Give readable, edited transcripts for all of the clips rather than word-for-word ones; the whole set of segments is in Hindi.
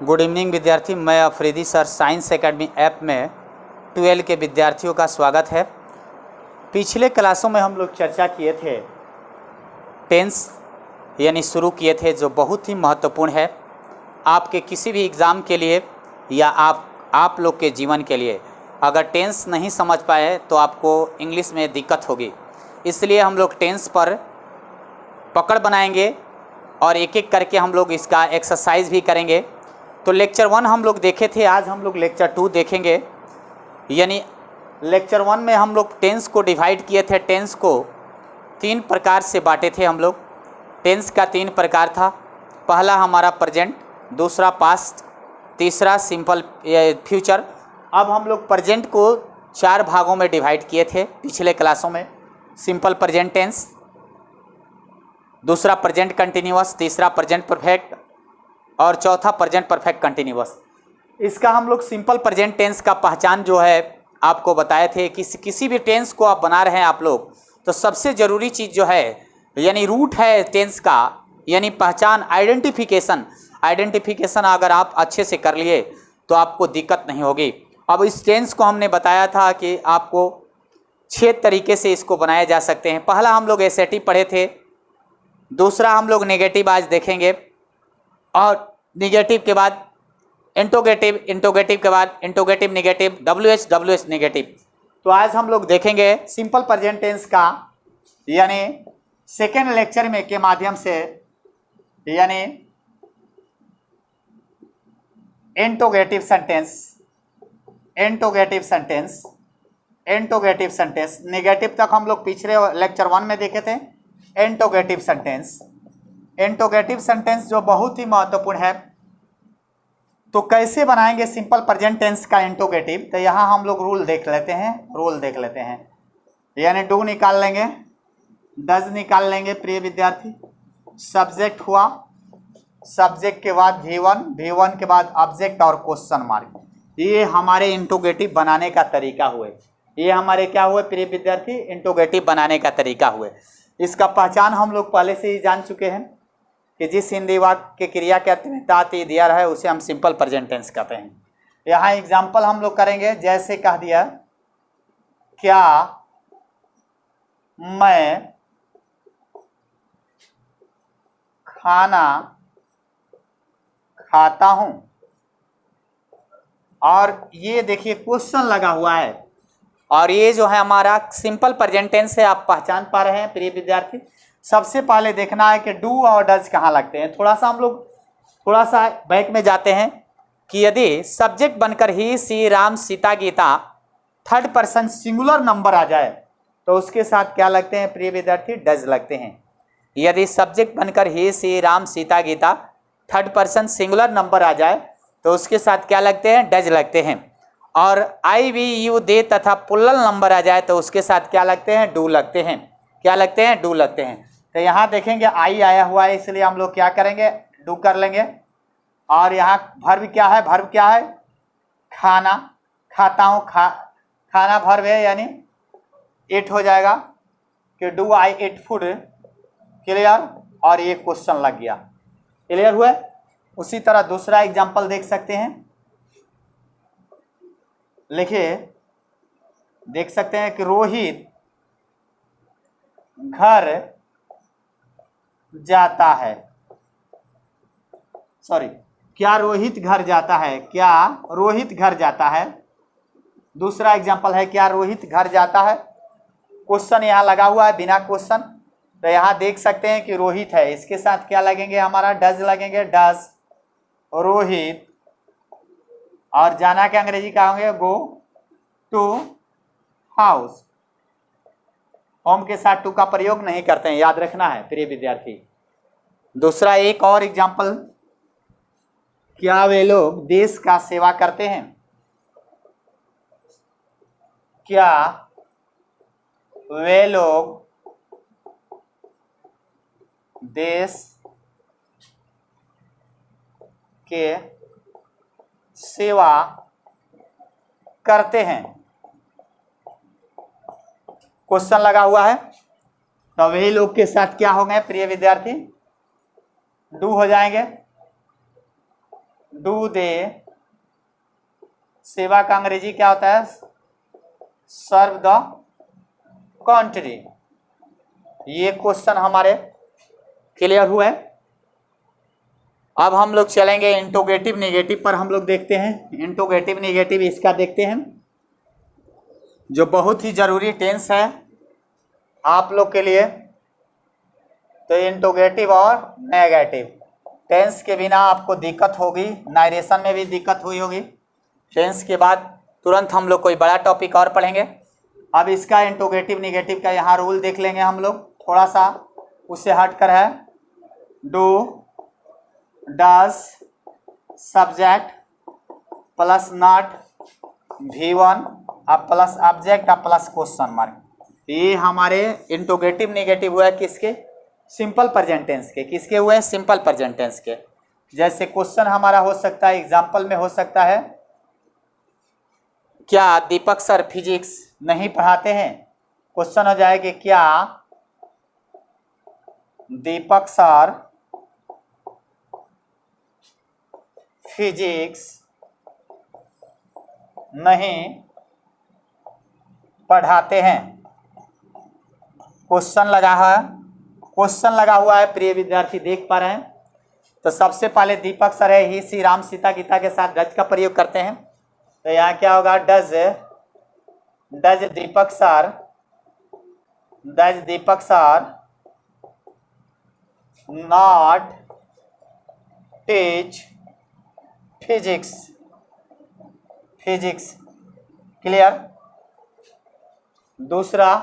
गुड इवनिंग विद्यार्थी, मैं Afridi sir science academy app में 12 के विद्यार्थियों का स्वागत है। पिछले क्लासों में हम लोग चर्चा किए थे टेंस यानी शुरू किए थे, जो बहुत ही महत्वपूर्ण है आपके किसी भी एग्ज़ाम के लिए या आप लोग के जीवन के लिए। अगर टेंस नहीं समझ पाए तो आपको इंग्लिश में दिक्कत होगी, इसलिए हम लोग टेंस पर पकड़ बनाएंगे और एक एक करके हम लोग इसका एक्सरसाइज भी करेंगे। तो लेक्चर 1 हम लोग देखे थे, आज हम लोग लेक्चर 2 देखेंगे। यानी लेक्चर 1 में हम लोग टेंस को डिवाइड किए थे, टेंस को 3 प्रकार से बांटे थे हम लोग। टेंस का 3 प्रकार था, पहला हमारा प्रेजेंट, दूसरा पास्ट, तीसरा सिंपल फ्यूचर। अब हम लोग प्रेजेंट को 4 भागों में डिवाइड किए थे पिछले क्लासों में। सिंपल प्रेजेंट टेंस, दूसरा प्रेजेंट कंटिन्यूअस, तीसरा प्रेजेंट परफेक्ट और चौथा प्रेजेंट परफेक्ट कंटिन्यूअस। इसका हम लोग सिंपल प्रेजेंट टेंस का पहचान जो है आपको बताए थे कि किसी भी टेंस को आप बना रहे हैं आप लोग, तो सबसे ज़रूरी चीज़ जो है यानी रूट है टेंस का, यानी पहचान, आइडेंटिफिकेशन अगर आप अच्छे से कर लिए तो आपको दिक्कत नहीं होगी। अब इस टेंस को हमने बताया था कि आपको 6 तरीके से इसको बनाए जा सकते हैं। पहला हम लोग एसेटिव पढ़े थे, दूसरा हम लोग नेगेटिव आज देखेंगे, और निगेटिव के बाद इंटोगेटिव, इंटोगेटिव के बाद इंटोगेटिव नेगेटिव, WH नेगेटिव। तो आज हम लोग देखेंगे सिंपल प्रेजेंट टेंस का, यानी सेकेंड लेक्चर में के माध्यम से, यानी interrogative sentence, interrogative sentence, interrogative sentence. Negative तक हम लोग पिछले लेक्चर 1 में देखे थे। इंटोगेटिव सेंटेंस, इंटोगेटिव सेंटेंस जो बहुत ही महत्वपूर्ण है। तो कैसे बनाएंगे सिंपल प्रेजेंट टेंस का इंटोगेटिव, तो यहाँ हम लोग रूल देख लेते हैं। यानी डू निकाल लेंगे, डज निकाल लेंगे प्रिय विद्यार्थी। सब्जेक्ट हुआ, सब्जेक्ट के बाद V1 के बाद ऑब्जेक्ट और क्वेश्चन मार्क। ये हमारे इंटोगेटिव बनाने का तरीका हुए, ये हमारे क्या हुए प्रिय विद्यार्थी, इंटोगेटिव बनाने का तरीका हुए। इसका पहचान हम लोग पहले से ही जान चुके हैं कि जिस हिंदी वाक्य के क्रिया के अंत में ता ती दिया है उसे हम सिंपल प्रेजेंट टेंस कहते हैं। यहाँ एग्जाम्पल हम लोग करेंगे, जैसे कह दिया, क्या मैं खाना खाता हूं। और ये देखिए क्वेश्चन लगा हुआ है, और ये जो है हमारा सिंपल प्रेजेंट टेंस है। आप पहचान पा रहे हैं प्रिय विद्यार्थी। सबसे पहले देखना है कि डू और डज कहाँ लगते हैं। हम लोग थोड़ा सा बैक में जाते हैं कि यदि सब्जेक्ट बनकर ही सी Ram Sita Gita third person singular number आ जाए तो उसके साथ क्या लगते हैं प्रिय विद्यार्थी, डज लगते हैं। यदि सब्जेक्ट बनकर ही सी Ram Sita Gita third person singular number आ जाए तो उसके साथ क्या लगते हैं, डज लगते हैं। और आई वी यू दे तथा प्लुरल नंबर आ जाए तो उसके साथ क्या लगते हैं, डू लगते हैं। क्या लगते हैं, डू लगते हैं। तो यहाँ देखेंगे आई आया हुआ है, इसलिए हम लोग क्या करेंगे, डू कर लेंगे। और यहाँ वर्ब क्या है, वर्ब क्या है, खाना, खाता हूँ, खाना वर्ब है, यानी इट हो जाएगा कि do I it food. Clear, और ये क्वेश्चन लग गया। क्लियर हुआ। उसी तरह दूसरा एग्जाम्पल देख सकते हैं, लिखिए, देख सकते हैं कि रोहित घर जाता है। सॉरी, क्या रोहित घर जाता है, क्या रोहित घर जाता है। दूसरा एग्जांपल है, क्या रोहित घर जाता है। क्वेश्चन यहाँ लगा हुआ है बिना क्वेश्चन, तो यहाँ देख सकते हैं कि रोहित है, इसके साथ क्या लगेंगे, हमारा डज लगेंगे, डज रोहित। और जाना के अंग्रेजी क्या होंगे, गो टू हाउस। होम के साथ टू का प्रयोग नहीं करते हैं, याद रखना है प्रिय विद्यार्थी। दूसरा एक और एग्जाम्पल, क्या वे लोग देश का सेवा करते हैं। क्या वे लोग देश के सेवा करते हैं। क्वेश्चन लगा हुआ है, तो वही लोग के साथ क्या होंगे प्रिय विद्यार्थी, डू हो जाएंगे। डू दे, सेवा का अंग्रेजी क्या होता है? Serve the country. ये क्वेश्चन हमारे क्लियर हुए। अब हम लोग चलेंगे इंट्रोगेटिव नेगेटिव पर, हम लोग देखते हैं इंट्रोगेटिव नेगेटिव इसका देखते हैं, जो बहुत ही जरूरी टेंस है आप लोग के लिए। तो इंट्रोगेटिव और नेगेटिव टेंस के बिना आपको दिक्कत होगी, नारेशन में भी दिक्कत हुई होगी। टेंस के बाद तुरंत हम लोग कोई बड़ा टॉपिक और पढ़ेंगे। अब इसका इंट्रोगेटिव नेगेटिव का यहाँ रूल देख लेंगे हम लोग, थोड़ा सा उससे हट कर है। Do, does, subject plus not, V1 अब प्लस ऑब्जेक्ट अब प्लस क्वेश्चन मार्क। ये हमारे इंट्रोगेटिव नेगेटिव हुआ है किसके? सिंपल प्रेजेंट टेंस के। किसके हुए हैं? सिंपल प्रेजेंट टेंस के। जैसे क्वेश्चन हमारा हो सकता है, एग्जाम्पल में हो सकता है, क्या दीपक सर फिजिक्स नहीं पढ़ाते हैं? क्वेश्चन हो जाएगा क्या दीपक सर फिजिक्स नहीं पढ़ाते हैं? क्वेश्चन लगा है, क्वेश्चन लगा हुआ है, प्रिय विद्यार्थी देख पा रहे हैं। तो सबसे पहले दीपक सर है, ही श्री राम सीता गीता के साथ डज का प्रयोग करते हैं। तो यहाँ क्या होगा? Does, does Deepak sir not teach physics. Physics clear. दूसरा,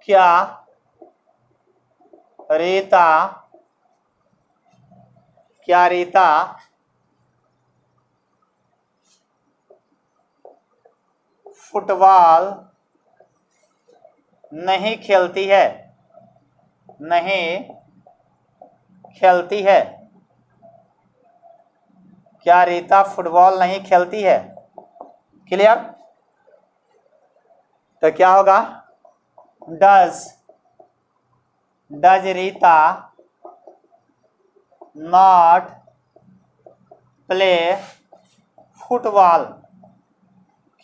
क्या रीता फुटबॉल नहीं खेलती है? नहीं खेलती है। क्या रीता फुटबॉल नहीं खेलती है? क्लियर। तो क्या होगा? Does Rita not play football?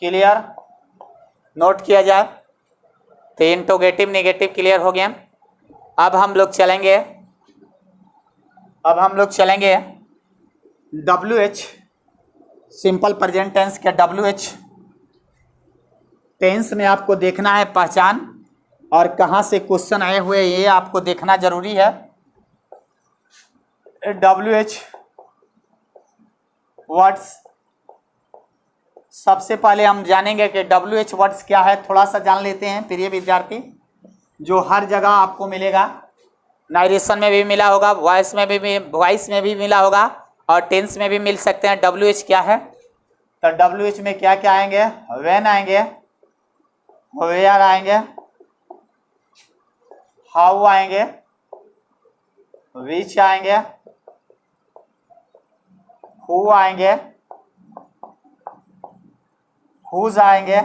Clear. Note किया जाए। तो इंट्रोगेटिव नेगेटिव क्लियर हो गया। अब हम लोग चलेंगे WH, सिंपल प्रेजेंट टेंस के WH टेंस में आपको देखना है पहचान, और कहाँ से क्वेश्चन आए हुए ये आपको देखना जरूरी है। WH वर्ड्स, सबसे पहले हम जानेंगे कि WH वर्ड्स क्या है, थोड़ा सा जान लेते हैं प्रिय विद्यार्थी। जो हर जगह आपको मिलेगा, नारेशन में भी मिला होगा, वॉइस में भी मिला होगा, और टेंस में भी मिल सकते हैं। WH क्या है? तो WH में क्या क्या आएंगे? व्हेन आएंगे, वेयर आएंगे, हाउ आएंगे, विच आएंगे, हु आएंगे, हुज आएंगे,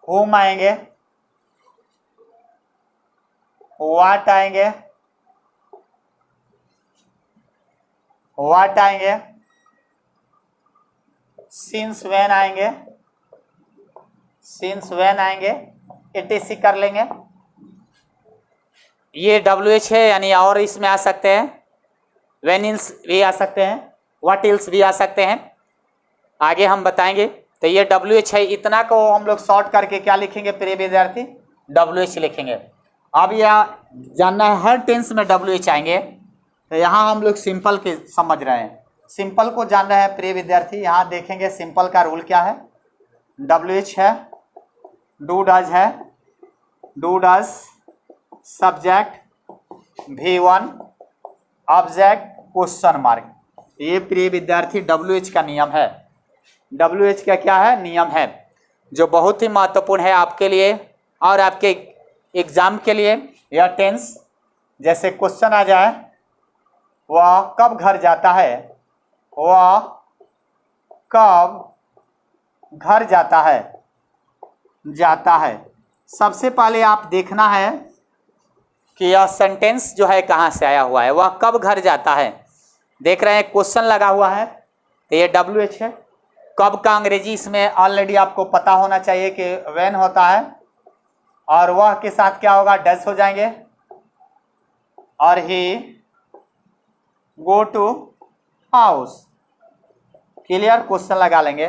हुम आएंगे, व्हाट आएंगे, व्हाट आएंगे, सिंस व्हेन आएंगे, etc कर लेंगे। ये WH है, यानी और इसमें आ सकते हैं, व्हेन इल्स भी आ सकते हैं, व्हाट इल्स भी आ सकते हैं, आगे हम बताएंगे। तो ये WH है, इतना को हम लोग शॉर्ट करके क्या लिखेंगे प्रिय विद्यार्थी? WH लिखेंगे। अब यह जानना है हर टेंस में WH आएंगे, तो यहाँ हम लोग सिंपल के समझ रहे हैं, सिंपल को जान रहे हैं प्रिय विद्यार्थी। यहाँ देखेंगे सिंपल का रूल क्या है। WH है, डू डज है, do does subject V1 object question mark. ये प्रिय विद्यार्थी WH का नियम है। WH का क्या है? नियम है, जो बहुत ही महत्वपूर्ण है आपके लिए और आपके एग्जाम के लिए। यह टेंस, जैसे क्वेश्चन आ जाए, वह कब घर जाता है, वह कब घर जाता है, सबसे पहले आप देखना है कि यह सेंटेंस जो है कहाँ से आया हुआ है, वह कब घर जाता है। देख रहे हैं क्वेश्चन लगा हुआ है, तो ये WH है। कब का अंग्रेजी इसमें ऑलरेडी आपको पता होना चाहिए कि व्हेन होता है, और वह के साथ क्या होगा, डज हो जाएंगे, और he go to house. Clear, question लगा लेंगे।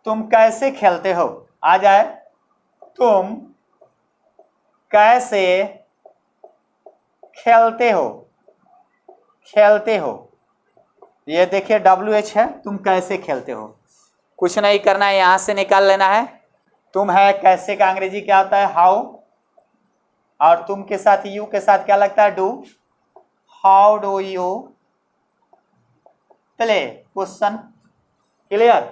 तुम कैसे खेलते हो, आ जाए, तुम कैसे खेलते हो, खेलते हो, ये देखिए WH है, तुम कैसे खेलते हो। कुछ नहीं करना है, यहां से निकाल लेना है। तुम है, कैसे का अंग्रेजी क्या होता है, हाउ, और तुम के साथ यू के साथ क्या लगता है, do. How do you play, question. Clear.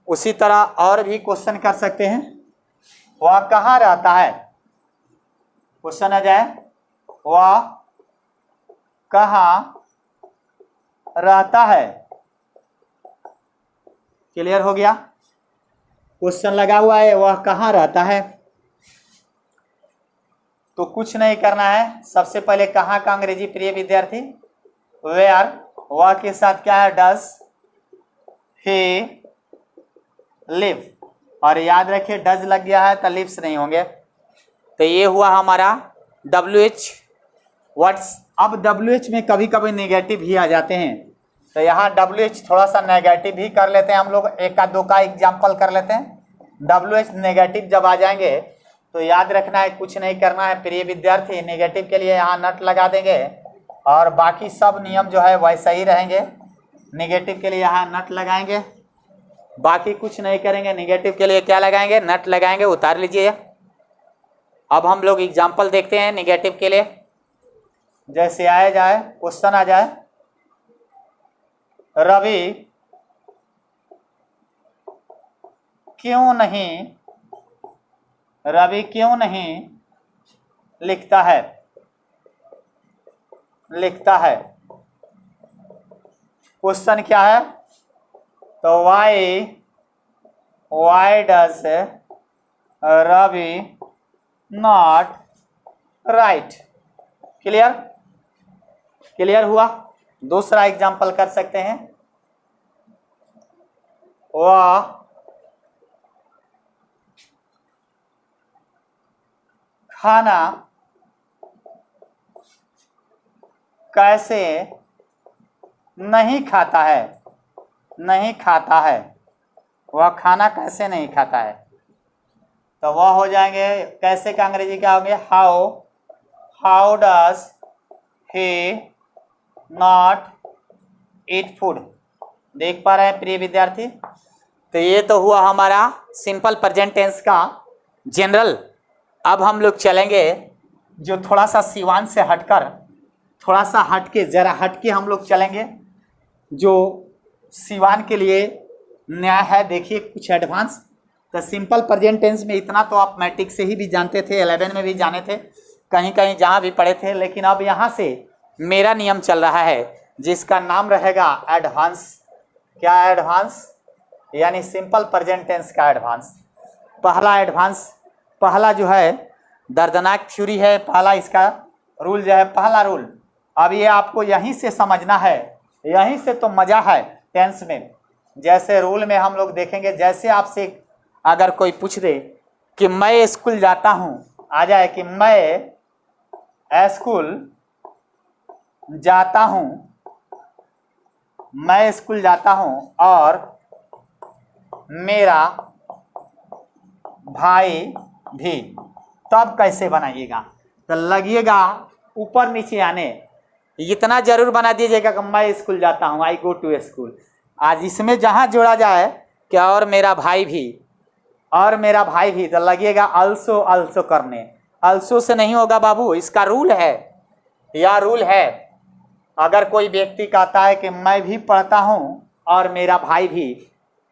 उसी तरह और भी क्वेश्चन कर सकते हैं। वह कहाँ रहता है, क्वेश्चन आ जाए, वह कहाँ रहता है। क्लियर हो गया, क्वेश्चन लगा हुआ है, वह कहाँ रहता है। तो कुछ नहीं करना है, सबसे पहले कहाँ का अंग्रेजी प्रिय विद्यार्थी, वेयर, वह के साथ क्या है, डज ही लिव, और याद रखिए डज लग गया है तो लिव्स नहीं होंगे। तो ये हुआ हमारा WH वर्ड्स। अब WH में कभी कभी नेगेटिव ही आ जाते हैं, तो यहाँ WH थोड़ा सा नेगेटिव ही कर लेते हैं हम लोग, एक आध दो का एग्जाम्पल कर लेते हैं। WH नेगेटिव जब आ जाएंगे तो याद रखना है, कुछ नहीं करना है प्रिय विद्यार्थी, नेगेटिव के लिए यहाँ नट लगा देंगे, और बाकी सब नियम जो है वैसे ही रहेंगे। नेगेटिव के लिए यहाँ नट लगाएंगे, बाकी कुछ नहीं करेंगे। नेगेटिव के लिए क्या लगाएंगे, नट लगाएंगे, उतार लीजिए। अब हम लोग एग्जाम्पल देखते हैं नेगेटिव के लिए। जैसे आया जाए, क्वेश्चन आ जाए, रवि क्यों नहीं, रवि क्यों नहीं लिखता है, लिखता है। क्वेश्चन क्या है, तो why does Ravi not right. Clear, clear हुआ। दूसरा एग्जांपल कर सकते हैं, वह खाना कैसे नहीं खाता है, नहीं खाता है, वह खाना कैसे नहीं खाता है। तो वह हो जाएंगे, कैसे का अंग्रेजी क्या होंगे, how, how does he not eat food. देख पा रहे हैं प्रिय विद्यार्थी। तो ये तो हुआ हमारा सिंपल प्रेजेंट टेंस का जनरल। अब हम लोग चलेंगे जो थोड़ा सा सिवान से हटकर, थोड़ा सा हटके, जरा हटके हम लोग चलेंगे, जो सिवान के लिए नया है। देखिए कुछ एडवांस। तो सिंपल प्रेजेंट टेंस में इतना तो आप मैट्रिक से ही भी जानते थे, 11 में भी जाने थे, कहीं कहीं जहाँ भी पढ़े थे। लेकिन अब यहाँ से मेरा नियम चल रहा है जिसका नाम रहेगा एडवांस। क्या एडवांस, यानी सिंपल प्रेजेंट टेंस का एडवांस। पहला एडवांस, पहला जो है दर्दनाक थ्योरी है, पहला इसका रूल जो है, पहला रूल। अब ये आपको यहीं से समझना है, यहीं से तो मज़ा है टेंस में। जैसे रूल में हम लोग देखेंगे, जैसे आपसे अगर कोई पूछ दे कि मैं स्कूल जाता हूँ, आ जाए कि मैं स्कूल जाता हूँ, मैं स्कूल जाता हूँ और मेरा भाई भी, तब कैसे बनाइएगा, तो लगिएगा ऊपर नीचे आने, इतना जरूर बना दीजिएगा कि मैं स्कूल जाता हूँ, आई गो टू स्कूल। आज इसमें जहाँ जोड़ा जाए कि और मेरा भाई भी, और मेरा भाई भी, तो लगिएगा अल्सो, अल्सो करने। अल्सो से नहीं होगा बाबू, इसका रूल है, या रूल है। अगर कोई व्यक्ति कहता है कि मैं भी पढ़ता हूँ और मेरा भाई भी,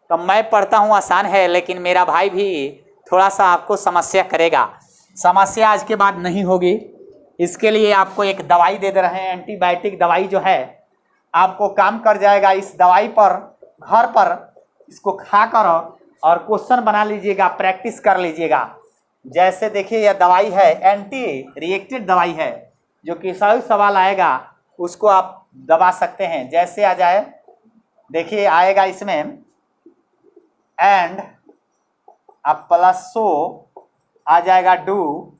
तो मैं पढ़ता हूँ आसान है, लेकिन मेरा भाई भी थोड़ा सा आपको समस्या करेगा। समस्या आज के बाद नहीं होगी। इसके लिए आपको एक दवाई दे रहे हैं, एंटीबायोटिक दवाई जो है आपको काम कर जाएगा। इस दवाई पर घर पर इसको खा कर और क्वेश्चन बना लीजिएगा, प्रैक्टिस कर लीजिएगा। जैसे देखिए यह दवाई है, एंटी रिएक्टेड दवाई है, जो कि सही सवाल आएगा उसको आप दबा सकते हैं। जैसे आ जाए, देखिए आएगा इसमें एंड अब प्लस सो आ जाएगा, डू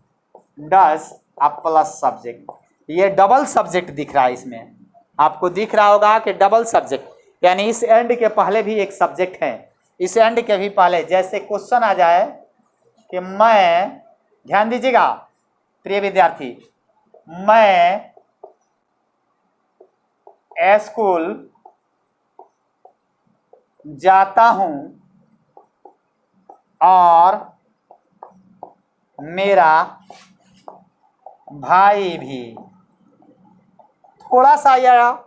डस अब प्लस सब्जेक्ट। ये डबल सब्जेक्ट दिख रहा है इसमें, आपको दिख रहा होगा कि डबल सब्जेक्ट, यानी इस एंड के पहले भी एक सब्जेक्ट है, इस एंड के भी पहले। जैसे क्वेश्चन आ जाए कि मैं, ध्यान दीजिएगा प्रिय विद्यार्थी, मैं स्कूल जाता हूं और मेरा भाई भी। थोड़ा सा यह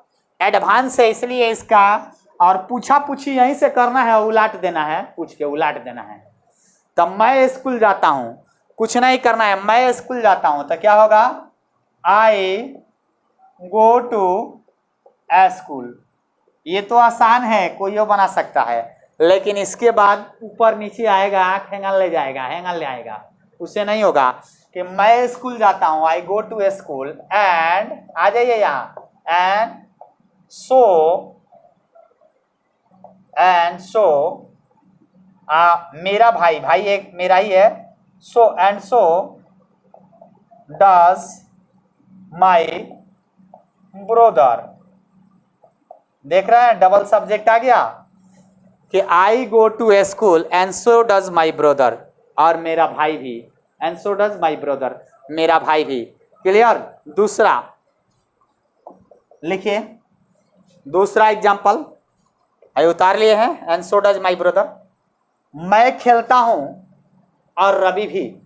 एडवांस है इसलिए इसका, और पूछा पूछी यहीं से करना है, उलाट देना है, पूछ के उलाट देना है। तो मैं स्कूल जाता हूं, कुछ नहीं करना है, मैं स्कूल जाता हूं तो क्या होगा, आई गो टू स्कूल। ये तो आसान है, कोई और बना सकता है, लेकिन इसके बाद ऊपर नीचे आएगा, हैंगल ले जाएगा, हैंगल ले आएगा, उससे नहीं होगा कि मैं स्कूल जाता हूं, आई गो टू स्कूल एंड, आ जाइए यहाँ, एंड सो मेरा भाई, भाई एक मेरा ही है, सो डज माई ब्रोदर। देख रहे हैं डबल सब्जेक्ट आ गया कि I go to school and so does my brother, और मेरा भाई भी, and so does my brother, मेरा भाई भी। क्लियर। दूसरा लिखिए, दूसरा एग्जाम्पल उतार लिए हैं, and so does my brother. मैं खेलता हूं और रवि भी,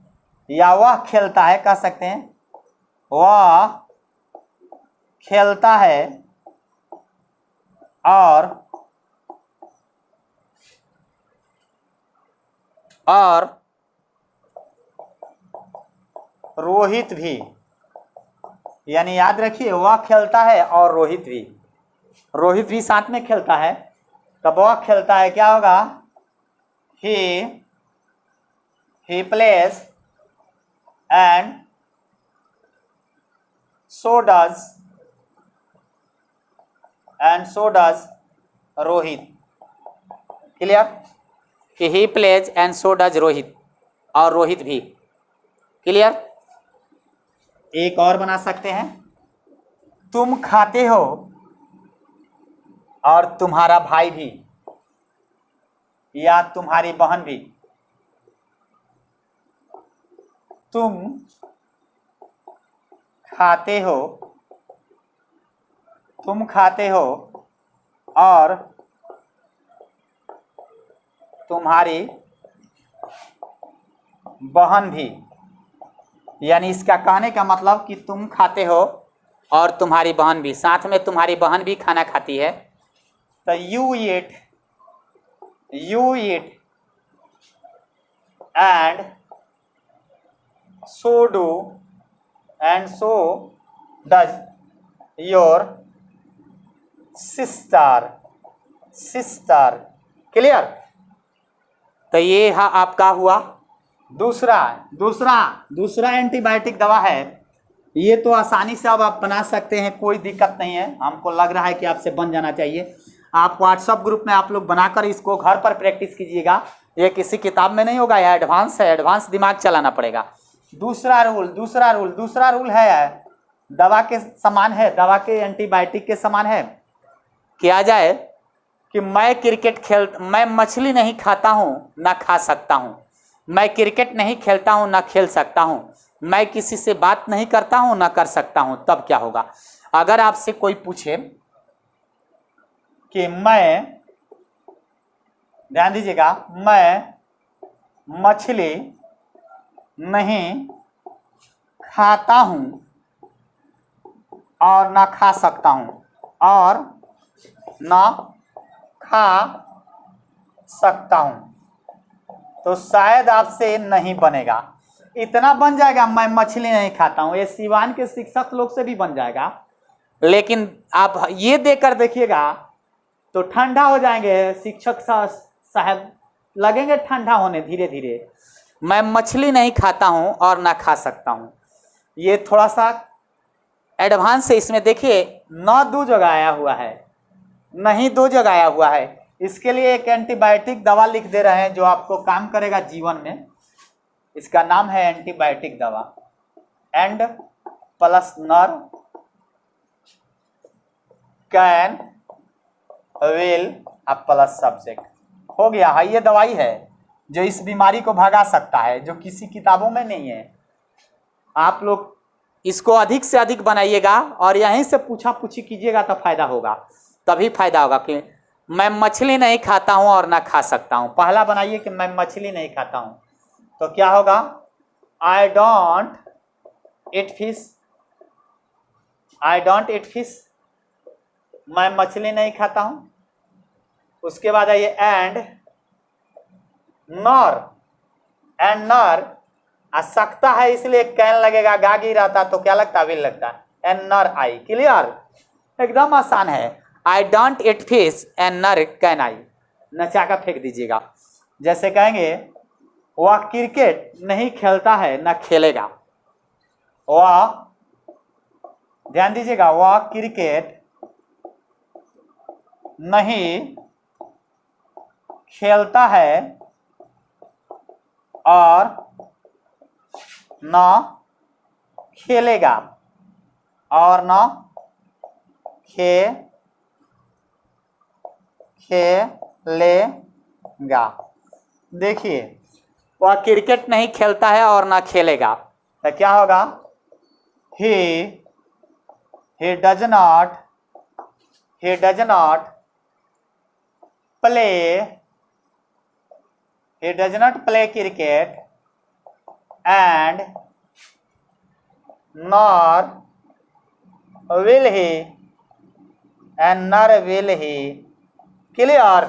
या वह खेलता है कह सकते हैं, वह खेलता है और रोहित भी, यानी याद रखिए वह खेलता है और रोहित भी साथ में खेलता है। तब वह खेलता है क्या होगा, he plays and so does Rohit. Clear कि he plays and so does Rohit, और रोहित भी। क्लियर। एक और बना सकते हैं, तुम खाते हो और तुम्हारा भाई भी, या तुम्हारी बहन भी। तुम खाते हो और तुम्हारी बहन भी, यानी इसका कहने का मतलब कि तुम खाते हो और तुम्हारी बहन भी, साथ में तुम्हारी बहन भी खाना खाती है। तो you eat and so do and so does your sister। Clear. तो ये आपका हुआ दूसरा एंटीबायोटिक दवा है। ये तो आसानी से अब आप बना सकते हैं, कोई दिक्कत नहीं है, हमको लग रहा है कि आपसे बन जाना चाहिए। आप व्हाट्सएप ग्रुप में आप लोग बनाकर इसको घर पर प्रैक्टिस कीजिएगा, ये किसी किताब में नहीं होगा, यह एडवांस है, एडवांस दिमाग चलाना पड़ेगा। दूसरा रूल है, दवा के समान है, दवा के एंटीबायोटिक के समान है। क्या जाए कि मैं मछली नहीं खाता हूँ ना खा सकता हूँ, मैं क्रिकेट नहीं खेलता हूँ ना खेल सकता हूँ, मैं किसी से बात नहीं करता हूँ ना कर सकता हूँ। तब क्या होगा, अगर आपसे कोई पूछे कि मैं, ध्यान दीजिएगा, मैं मछली नहीं खाता हूं और ना खा सकता हूं, और ना खा सकता हूं, तो शायद आपसे नहीं बनेगा। इतना बन जाएगा, मैं मछली नहीं खाता हूं, ये सिवान के शिक्षक लोग से भी बन जाएगा। लेकिन आप ये देकर देखिएगा तो ठंडा हो जाएंगे शिक्षक साहब, लगेंगे ठंडा होने धीरे धीरे। मैं मछली नहीं खाता हूँ और ना खा सकता हूँ। ये थोड़ा सा एडवांस है। इसमें देखिए न दो जगह आया हुआ है, नहीं दो जगह आया हुआ है। इसके लिए एक एंटीबायोटिक दवा लिख दे रहे हैं जो आपको काम करेगा जीवन में। इसका नाम है एंटीबायोटिक दवा। एंड प्लस नर कैन विल प्लस सब्जेक्ट हो गया है। ये दवाई है जो इस बीमारी को भगा सकता है, जो किसी किताबों में नहीं है। आप लोग इसको अधिक से अधिक बनाइएगा और यहीं से पूछा पूछी कीजिएगा तो फायदा होगा, तभी फायदा होगा कि मैं मछली नहीं खाता हूं और ना खा सकता हूं। पहला बनाइए कि मैं मछली नहीं खाता हूं, तो क्या होगा? I don't eat fish. I don't eat fish, मैं मछली नहीं खाता हूं। उसके बाद आइए एंड नॉर। एंड नॉर सकता है इसलिए कैन लगेगा, गागी रहता तो क्या लगता? विल लगता। एंड नर आई। क्लियर? एकदम आसान है। I don't eat fish and नर कैन आई। नचा कर फेंक दीजिएगा। जैसे कहेंगे वह क्रिकेट नहीं खेलता है ना खेलेगा। वह, ध्यान दीजिएगा, वह क्रिकेट नहीं खेलता है और न खेलेगा, और न खेलेगा। देखिए वह क्रिकेट नहीं खेलता है और ना खेलेगा, तो क्या होगा? he does not play cricket and nor will he। Clear?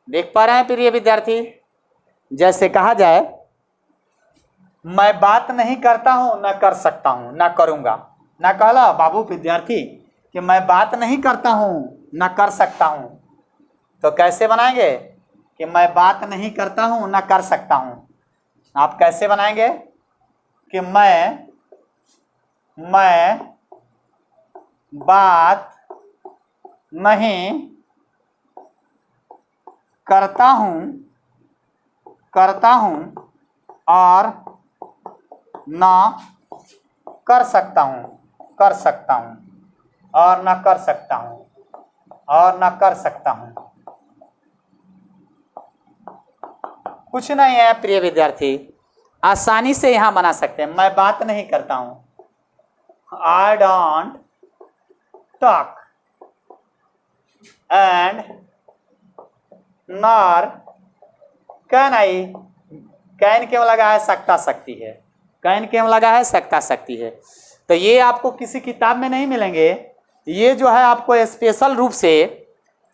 देख पा रहे हैं प्रिय विद्यार्थी? जैसे कहा जाए मैं बात नहीं करता हूं, ना कर सकता हूं, ना करूंगा। ना कहला बाबू विद्यार्थी कि मैं बात नहीं करता हूं ना कर सकता हूं, तो कैसे बनाएंगे कि मैं बात नहीं करता हूं ना कर सकता हूं? आप कैसे बनाएंगे कि मैं बात नहीं करता हूं और ना कर सकता हूं, और ना कर सकता हूं, और ना कर सकता हूं। कुछ नहीं है प्रिय विद्यार्थी, आसानी से यहां बना सकते हैं। मैं बात नहीं करता हूं, I don't talk, and nor can I. Can क्यों लगा है? सकता सकती है। कैन क्यों लगा है? सकता सकती है। तो ये आपको किसी किताब में नहीं मिलेंगे। ये जो है आपको स्पेशल रूप से,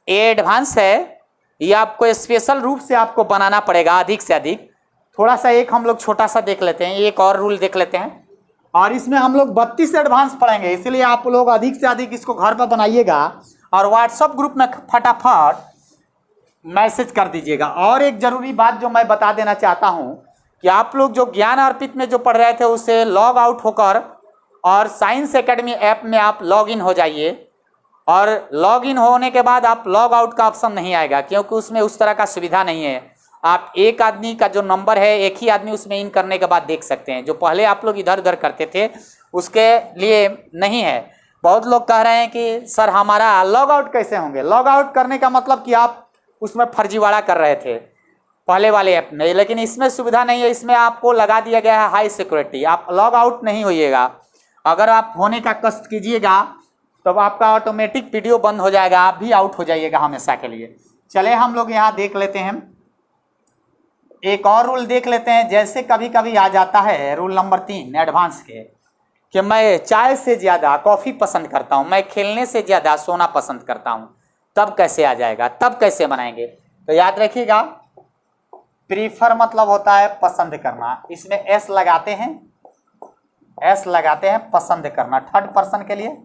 एडवांस है, ये आपको स्पेशल रूप से आपको बनाना पड़ेगा अधिक से अधिक। थोड़ा सा एक हम लोग छोटा सा देख लेते हैं, एक और रूल देख लेते हैं, और इसमें हम लोग 32 एडवांस पढ़ेंगे, इसलिए आप लोग अधिक से अधिक इसको घर पर बनाइएगा और व्हाट्सएप ग्रुप में फटाफट मैसेज कर दीजिएगा। और एक जरूरी बात जो मैं बता देना चाहता हूं कि आप लोग जो ज्ञान अर्पित में जो पढ़ रहे थे उससे लॉग आउट होकर और साइंस एकेडमी ऐप में आप लॉग इन हो जाइए। और लॉग इन होने के बाद आप लॉग आउट का ऑप्शन नहीं आएगा, क्योंकि उसमें उस तरह का सुविधा नहीं है। आप एक आदमी का जो नंबर है, एक ही आदमी उसमें इन करने के बाद देख सकते हैं। जो पहले आप लोग इधर उधर करते थे उसके लिए नहीं है। बहुत लोग कह रहे हैं कि सर हमारा लॉग आउट कैसे होंगे? लॉग आउट करने का मतलब कि आप उसमें फर्जीवाड़ा कर रहे थे पहले वाले ऐप में, लेकिन इसमें सुविधा नहीं है। इसमें आपको लगा दिया गया है हाई सिक्योरिटी, आप लॉग आउट नहीं होइएगा। अगर आप होने का कष्ट कीजिएगा तब तो आपका ऑटोमेटिक वीडियो बंद हो जाएगा, आप भी आउट हो जाइएगा हमेशा के लिए। चले हम लोग यहाँ देख लेते हैं, एक और रूल देख लेते हैं। जैसे कभी कभी आ जाता है रूल नंबर 3 एडवांस के कि मैं चाय से ज़्यादा कॉफ़ी पसंद करता हूँ, मैं खेलने से ज़्यादा सोना पसंद करता हूँ, तब कैसे आ जाएगा? तब कैसे बनाएंगे? तो याद रखिएगा, प्रीफर मतलब होता है पसंद करना। इसमें एस लगाते हैं, एस लगाते हैं पसंद करना, थर्ड पर्सन के लिए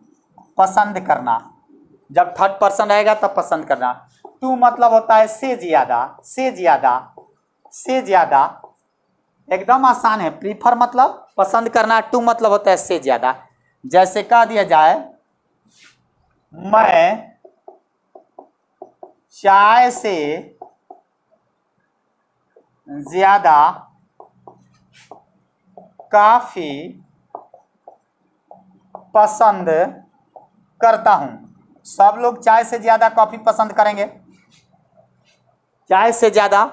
पसंद करना। जब थर्ड पर्सन रहेगा तब पसंद करना। टू मतलब होता है से ज़्यादा, से ज़्यादा, से ज़्यादा, एकदम आसान है। प्रीफर मतलब पसंद करना, टू मतलब होता है से ज्यादा। जैसे कह दिया जाए मैं चाय से ज्यादा कॉफी पसंद करता हूं। सब लोग चाय से ज्यादा कॉफी पसंद करेंगे। चाय से ज्यादा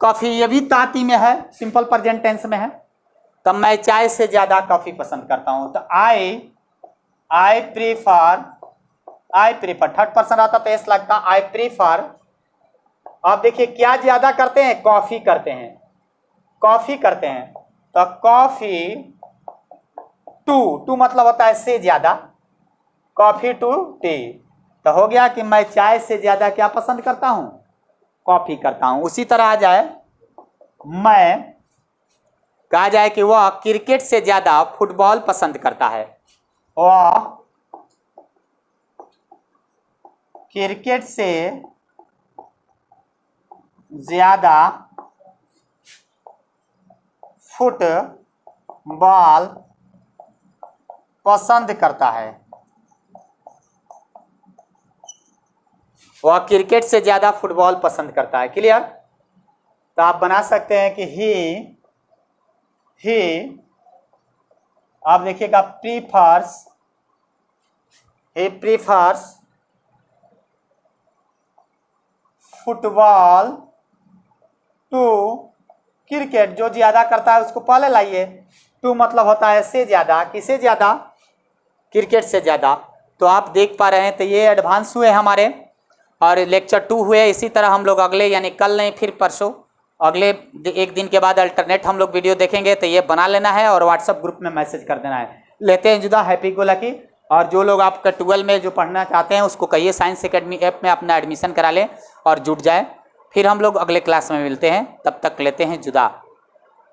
कॉफी, ये भी ताती में है, सिंपल प्रेजेंट टेंस में है। तब मैं चाय से ज्यादा कॉफी पसंद करता हूं। तो आई प्रीफर थर्ड पर्सन आता तो एस लगता, आई प्रीफर। अब देखिए क्या ज्यादा करते हैं, कॉफी करते हैं, कॉफी करते हैं। तो कॉफी टू मतलब होता है से ज्यादा, कॉफी टू टी। तो हो गया कि मैं चाय से ज्यादा क्या पसंद करता हूं, कॉफी करता हूं। उसी तरह आ जाए मैं, कहा जाए कि वह क्रिकेट से ज्यादा फुटबॉल पसंद करता है। वह क्रिकेट से ज्यादा फुटबॉल पसंद करता है। वह क्रिकेट से ज्यादा फुटबॉल पसंद करता है। क्लियर? तो आप बना सकते हैं कि ही आप देखिएगा प्रीफर्स फुटबॉल टू क्रिकेट। जो ज्यादा करता है उसको पहले लाइए। टू मतलब होता है से ज्यादा, किसे ज्यादा, क्रिकेट से ज्यादा। तो आप देख पा रहे हैं, तो ये एडवांस हुए हमारे और लेक्चर 2 हुए। इसी तरह हम लोग अगले यानी कल नहीं फिर परसों, अगले एक दिन के बाद अल्टरनेट हम लोग वीडियो देखेंगे। तो ये बना लेना है और व्हाट्सएप ग्रुप में मैसेज कर देना है। लेते हैं जुदा, हैप्पी गो लकी। और जो लोग आपका 12 में जो पढ़ना चाहते हैं उसको कहिए साइंस एकेडमी ऐप में अपना एडमिशन करा लें और जुट जाए। फिर हम लोग अगले क्लास में मिलते हैं, तब तक लेते हैं जुदा।